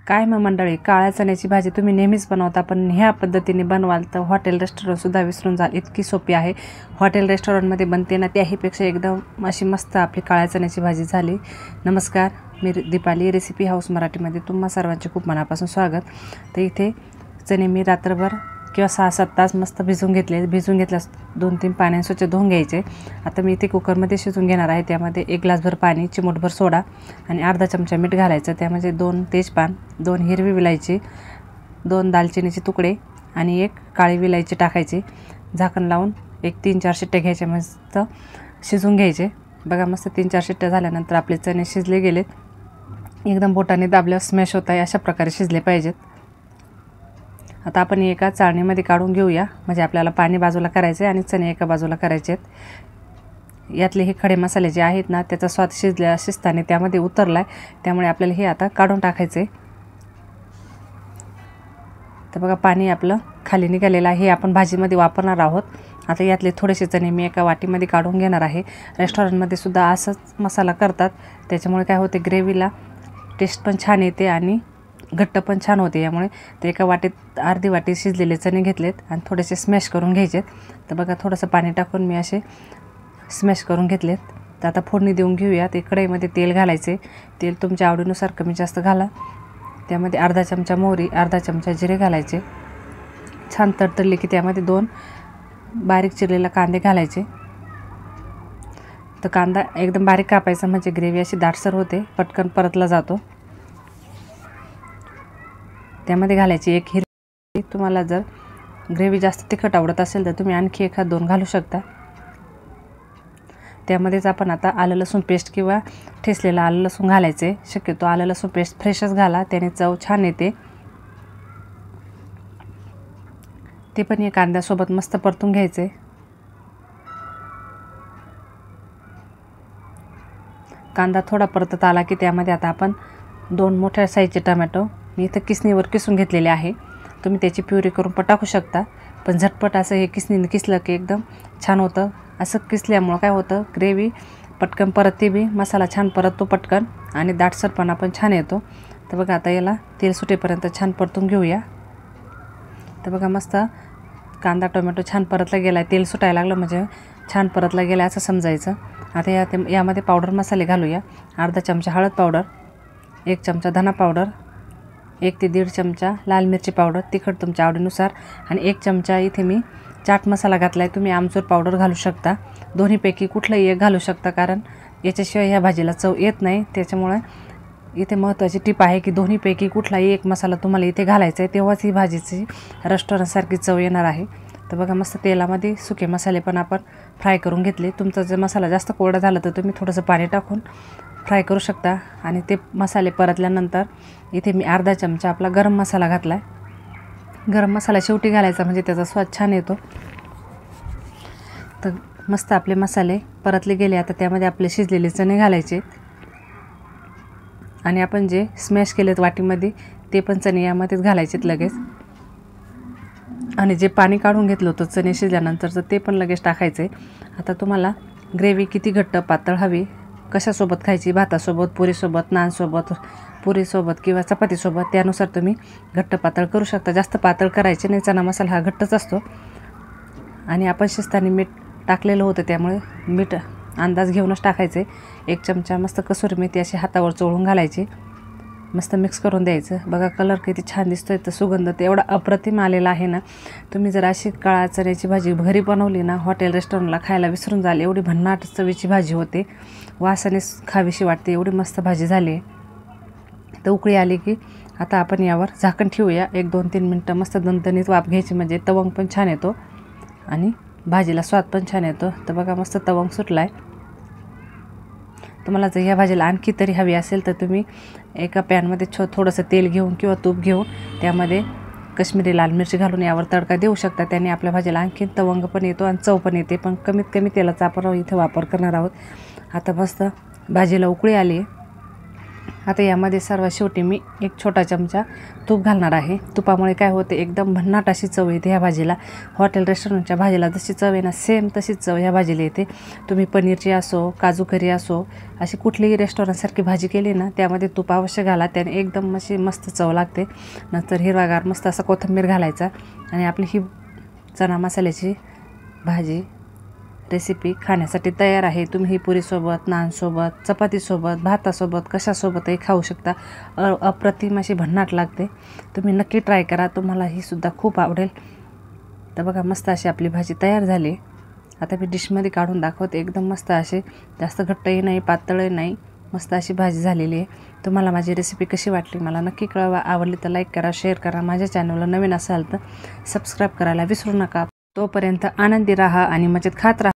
काय मग मंडळी, काळ्या चण्याची भाजी तुम्ही नेहमीच बनवता, पण ह्या पद्धतीने बनवाल तर हॉटेल रेस्टॉरंटसुद्धा विसरून जाल, इतकी सोपी आहे. हॉटेल रेस्टॉरंटमध्ये बनते ना त्याहीपेक्षा एकदम अशी मस्त आपली काळ्या चण्याची भाजी झाली. नमस्कार, मी दीपाली, रेसिपी हाऊस मराठीमध्ये तुम्हा सर्वांचे खूप मनापासून स्वागत. तर इथे चणे मी रात्रभर किंवा 6-7 तास मस्त भिजून घेतल्यास 2-3 पाण्याने स्वच्छ धुवून घ्यायचे. आता मी इथे कुकरमध्ये शिजवून घेणार आहे. त्यामध्ये 1 ग्लासभर पाणी, चिमूटभर सोडा आणि अर्धा चमचा मीठ घालायचं. त्यामध्ये 2 तेजपान, 2 हिरवी विलायची, 2 दालचिनीचे तुकडे आणि 1 काळी विलायची टाकायची. झाकण लावून 3-4 शिट्ट्या घ्यायच्या, मस्त शिजवून घ्यायचे. बघा मस्त 3-4 शिट्ट्या झाल्यानंतर आपले चणे शिजले गेलेत. एकदम बोटाने दाबल्यावर स्मॅश होत आहे, अशा प्रकारे शिजले पाहिजेत. आता आपण एका चाळणीमध्ये काढून घेऊया, म्हणजे आपल्याला पाणी बाजूला करायचं आहे आणि चणे एका बाजूला करायचे आहेत. यातले हे खडे मसाले जे आहेत ना, त्याचा स्वाद शिजताना त्यामध्ये उतरला आहे, त्यामुळे आपल्याला हे आता काढून टाकायचे. तर बघा पाणी आपलं खाली निघालेलं आहे, हे आपण भाजीमध्ये वापरणार आहोत. आता यातले थोडेसे चणे मी एका वाटीमध्ये काढून घेणार आहे. रेस्टॉरंटमध्ये सुद्धा असंच मसाला करतात, त्याच्यामुळे काय होते, ग्रेव्हीला टेस्ट पण छान येते आणि घट्ट पण छान होते. यामुळे ते एका वाटीत अर्धी वाटी शिजलेले चणे घेतलेत आणि थोडेसे स्मॅश करून घ्यायचेत. तर बघा थोडंसं पाणी टाकून मी असे स्मॅश करून घेतलेत. तर आता फोडणी देऊन घेऊया. ते कढईमध्ये तेल घालायचे. तेल तुमच्या आवडीनुसार कमी जास्त घाला. त्यामध्ये अर्धा चमचा मोहरी, अर्धा चमचा जिरे घालायचे. छान तडतडले की त्यामध्ये 2 बारीक चिरलेला कांदे घालायचे. तर कांदा एकदम बारीक कापायचा, म्हणजे ग्रेव्ही अशी दाटसर होते, पटकन परतला जातो. त्यामध्ये घालायची 1 हिरवी. तुम्हाला जर ग्रेव्ही जास्त तिखट आवडत असेल तर तुम्ही आणखी 1-2 घालू शकता. त्यामध्येच आपण आता आलं लसूण पेस्ट किंवा ठेचलेलं आलं लसूण घालायचे. शक्यतो आलं लसूण पेस्ट फ्रेशच घाला, त्याने चव छान येते. ते पण या कांद्यासोबत मस्त परतून घ्यायचे. कांदा थोडा परतत आला की त्यामध्ये आता आपण 2 मोठ्या साईजचे टमॅटो मी इथं किसणीवर किसून घेतलेले आहे. तुम्ही त्याची प्युरी करून पण टाकू शकता, पण झटपट असं हे किसणीने किसलं की एकदम छान होतं. असं किसल्यामुळं काय होतं, ग्रेव्ही पटकन परतते बी, मसाला छान परततो पटकन आणि दाटसरपणा पण छान येतो. तर बघा आता याला तेल सुटेपर्यंत छान परतून घेऊया. तर बघा मस्त कांदा टोमॅटो छान परतला गेला आहे, तेल सुटायला लागलं म्हणजे छान परतला गेला असं समजायचं. आता यामध्ये पावडर मसाले घालूया. अर्धा चमचा हळद पावडर, 1 चमचा धना पावडर, 1 ते 1.5 चमचा लाल मिरची पावडर, तिखट तुमच्या आवडीनुसार, आणि 1 चमचा इथे मी चाट मसाला घातला आहे. तुम्ही आमचूर पावडर घालू शकता. दोन्हीपैकी कुठलंही एक घालू शकता, कारण याच्याशिवाय ह्या भाजीला चव येत नाही. त्याच्यामुळे इथे महत्त्वाची टिप आहे की दोन्हीपैकी कुठलाही एक मसाला तुम्हाला इथे घालायचा आहे, तेव्हाच ही भाजीची रेस्टॉरंटसारखी चव येणार आहे. तर बघा मस्त तेलामध्ये सुके मसाले पण आपण फ्राय करून घेतले. तुमचा जर मसाला जास्त कोरडा झाला तर तुम्ही थोडंसं पाणी टाकून फ्राय करू शकता. आणि ते मसाले परतल्यानंतर इथे मी अर्धा चमचा आपला गरम मसाला घातला आहे. गरम मसाला शेवटी घालायचा, म्हणजे त्याचा स्वाद छान येतो. तर मस्त आपले मसाले परतले गेले. आता त्यामध्ये आपले शिजलेले चणे घालायचे आणि आपण जे स्मॅश केलेत वाटीमध्ये ते पण चणे यामध्येच घालायचेत लगेच. आणि जे पाणी काढून घेतलं होतं चणे शिजल्यानंतरचं ते पण लगेच टाकायचे. आता तुम्हाला ग्रेव्ही किती घट्ट पातळ हवी, कशासोबत खायची, भातासोबत, पुरीसोबत, नानसोबत, पुरीसोबत किंवा चपातीसोबत, त्यानुसार तुम्ही घट्ट पातळ करू शकता. जास्त पातळ करायचे नाही, चणा मसाला हा घट्टच असतो. आणि आपण शिजताना मीठ टाकलेलं होतं, त्यामुळे मीठ अंदाज घेऊनच टाकायचे. 1 चमचा मस्त कसुरी मेथी अशी हातावर चोळून घालायची. मस्त मिक्स करून द्यायचं. बघा कलर किती छान दिसतोय, तर सुगंध तर एवढा अप्रतिम आलेला आहे ना. तुम्ही जर अशी काळ्या चण्याची भाजी घरी बनवली ना, हॉटेल रेस्टॉरंटला खायला विसरून जाल, एवढी भन्नाट चवीची भाजी होते. वासानेच खावीशी वाटते, एवढी मस्त भाजी झाली आहे. तर उकळी आली की आता आपण यावर झाकण ठेवूया. 1-2-3 मिनटं मस्त दणदणीत वाफ घ्यायची, म्हणजे तवंग पण छान येतो आणि भाजीला स्वाद पण छान येतो. तर बघा मस्त तवंग सुटला आहे. तुम्हाला जर ह्या भाजीला आणखी तरी हवी असेल तर तुम्ही एका पॅनमध्ये थोडंसं तेल घेऊन किंवा तूप घेऊन त्यामध्ये काश्मीरी लाल मिरची घालून यावर तडका देऊ शकता. त्याने आपल्या भाजीला आणखी तवंग पण येतो आणि चव पण येते, पण कमीत कमी तेलाचा आपण इथे वापर करणार आहोत. आता मस्त भाजीला उकळी आली आहे. आता यामध्ये सर्वात शेवटी मी एक छोटा चमचा तूप घालणार आहे। तुपामुळे काय होते, एकदम भन्नाट अशी चव येते ह्या भाजीला। हॉटेल रेस्टॉरंटच्या भाजीला जशी चव आहे ना, सेम तशीच चव ह्या भाजीला येते। तुम्ही पनीरची असो, काजू करी असो, अशी कुठलीही रेस्टॉरंटसारखी भाजी केली ना, त्यामध्ये तूप अवश्य घाला, त्याने एकदम अशी मस्त चव लागते। नंतर हिरवागार मस्त असा कोथिंबीर घालायचा आणि आपली ही चणा मसाल्याची भाजी रेसिपी खाण्यासाठी तयार आहे। तुम्ही ही पुरीसोबत, नानसोबत, चपातीसोबत, भातासोबत कशासोबतही खाऊ शकता। अप्रतिम अशी भन्नाट लागते। तुम्ही नक्की ट्राय करा, तुम्हाला ही सुद्धा खूप आवडेल। तर बघा, मस्त अशी आपली भाजी तयार झाली। आता मी डिशमध्ये काढून दाखवते। एकदम मस्त असे, जास्त घट्टही नाही, पातळही नाही, मस्त अशी भाजी झालेली आहे। तुम्हाला माझी रेसिपी कशी वाटली मला नक्की कळवा। आवडली तर लाईक करा, शेअर करा। माझ्या चॅनलला नवीन असाल तर सबस्क्राईब करायला विसरू नका। तोपर्यंत आनंदी राहा आणि मजेत खात राहा।